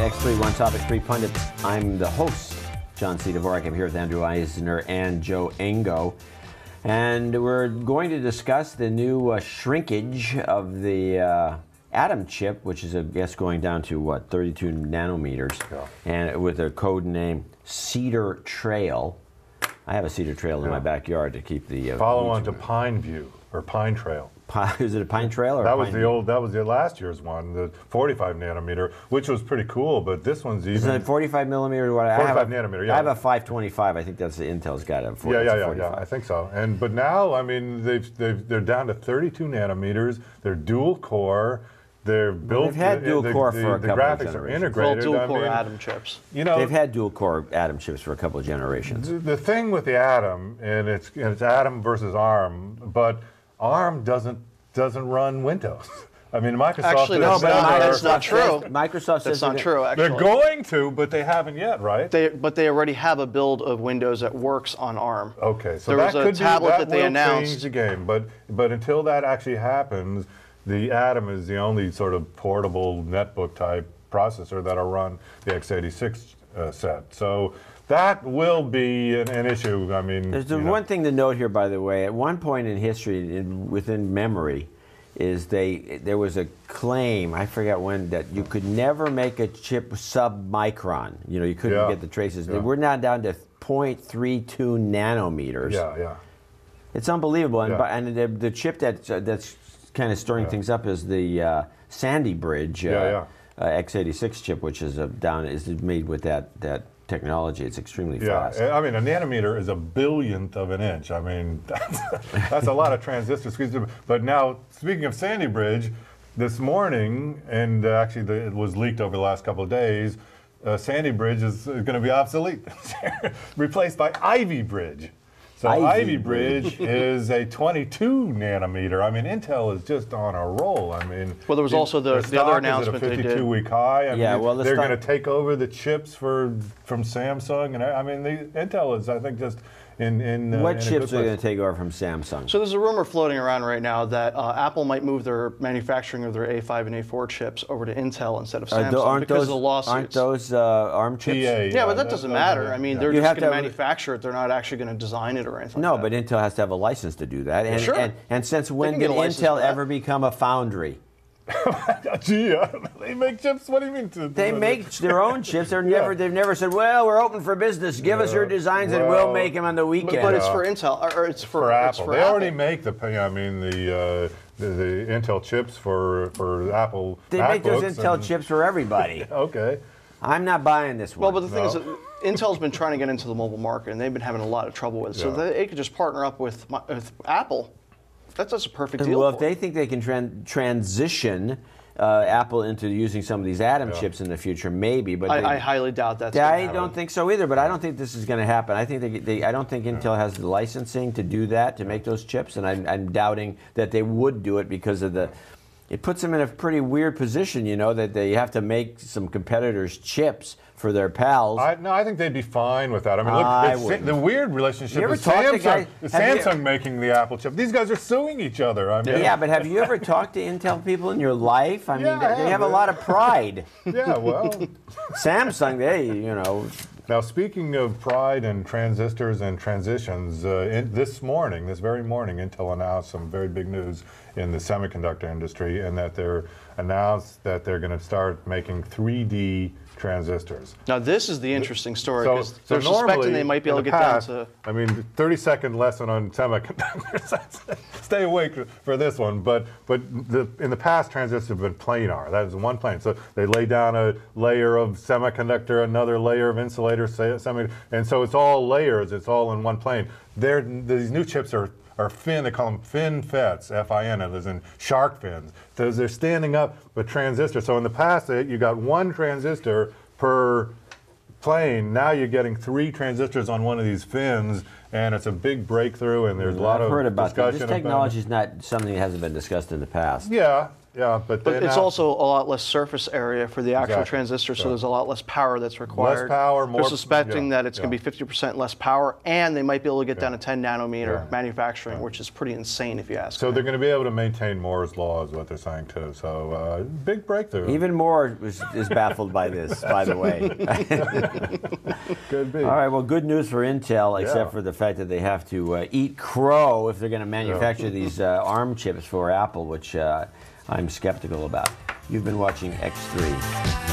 X3 One Topic 3 Pundit. I'm the host, John C. Dvorak. I'm here with Andrew Eisner and Joe Engo. And we're going to discuss the new shrinkage of the atom chip, which is, I guess, going down to, what, 32 nanometers. Yeah. And with a code name Cedar Trail. I have a Cedar Trail in my backyard to keep the... Follow on to Pine View, or Pine Trail. Is it a Pine Trail or that was the old? That was the last year's one, the 45 nanometer, which was pretty cool. But this one's even. Is it 45 millimeter? 45 nanometer. Yeah. I have a 525. I think that's the Intel's got a 40, yeah. I think so. But now, I mean, they're down to 32 nanometers. They're dual core. They're built. They've had dual core for a couple of generations. The graphics are integrated. Well, dual core Atom chips. You know, they've had dual core Atom chips for a couple of generations. The thing with the Atom, and it's Atom versus ARM, but ARM doesn't run Windows. I mean, Microsoft. Actually, that's not true. Microsoft says that's not true. Actually, they're going to, but they haven't yet, right? But they already have a build of Windows that works on ARM. Okay, so there was a tablet that they announced. Change the game, but until that actually happens, the Atom is the only sort of portable netbook type processor that'll run the x86 set. So that will be an issue. I mean, there's one thing to note here, by the way. At one point in history, within memory, there was a claim, I forget when, that you could never make a chip sub-micron. You know, you couldn't get the traces. Yeah. We're now down to 0.32 nanometers. Yeah. It's unbelievable. And the chip that's kind of stirring things up is the Sandy Bridge x86 chip, which is made with that technology. It's extremely fast. I mean, a nanometer is a billionth of an inch. I mean, that's a lot of transistors. But now, speaking of Sandy Bridge, this morning, and actually it was leaked over the last couple of days, Sandy Bridge is going to be obsolete, replaced by Ivy Bridge. So Ivy Bridge is a 22 nanometer. I mean, Intel is just on a roll. I mean, well, there was also the other announcement they did. 52-week high. I mean, well, they're going to take over the chips from Samsung, and I mean, Intel is, I think, just in what chips are going to take over from Samsung? So there's a rumor floating around right now that Apple might move their manufacturing of their A5 and A4 chips over to Intel instead of Samsung because of the lawsuits. Aren't those ARM chips? Yeah, but that doesn't matter. I mean, they're just going to manufacture it. They're not actually going to design it or anything. No, but Intel has to have a license to do that. And, sure. And since when did Intel ever become a foundry? Gee, they make chips. What do you mean? They make their own chips. They've never said, "Well, we're open for business. Give us your designs, and we'll make them on the weekend." But it's for Intel, or it's for Apple. They Apple. already make the Intel chips for Apple. They make those Intel chips for everybody. Okay. I'm not buying this one. Well, but the thing is that Intel's been trying to get into the mobile market, and they've been having a lot of trouble with it. So they could just partner up with Apple. That's a perfect deal. Well, if they think they can transition Apple into using some of these Atom chips in the future, maybe. But I highly doubt that. I don't think so either. But I don't think this is going to happen. I think I don't think Intel has the licensing to do that, to make those chips, and I'm doubting that they would do it because of the. It puts them in a pretty weird position, you know, that they have to make some competitors' chips for their pals. No, I think they'd be fine with that. I mean, look, the weird relationship with Samsung making the Apple chip. These guys are suing each other. I mean, yeah, but have you ever talked to Intel people in your life? I mean, they have a lot of pride. Yeah, well. Samsung, you know. Now, speaking of pride and transistors and transitions, this very morning, Intel announced some very big news in the semiconductor industry, and that they're announced that they're going to start making 3D transistors. Now, this is the interesting story, because they're suspecting they might be able to get down to... I mean, 30-second lesson on semiconductors. Stay awake for this one. But in the past, transistors have been planar. That is one plane. So they lay down a layer of semiconductor, another layer of insulator, and so it's all layers. It's all in one plane. These new chips are fin. They call them fin FETs, F-I-N, as in shark fins. So they're standing up with transistors. So in the past, you got one transistor per plane. Now you're getting 3 transistors on one of these fins, and it's a big breakthrough. And there's a lot of discussion. This technology is not something that hasn't been discussed in the past. Yeah. Yeah, but it's also a lot less surface area for the actual transistor, so there's a lot less power that's required. Less power, more. They're suspecting that it's going to be 50% less power, and they might be able to get down to 10 nanometer manufacturing, which is pretty insane if you ask me. So they're going to be able to maintain Moore's law, is what they're saying too. So big breakthrough. Even Moore is baffled by this, by the way. Could be. All right, well, good news for Intel, except for the fact that they have to eat crow if they're going to manufacture these ARM chips for Apple, which I'm skeptical about. You've been watching X3.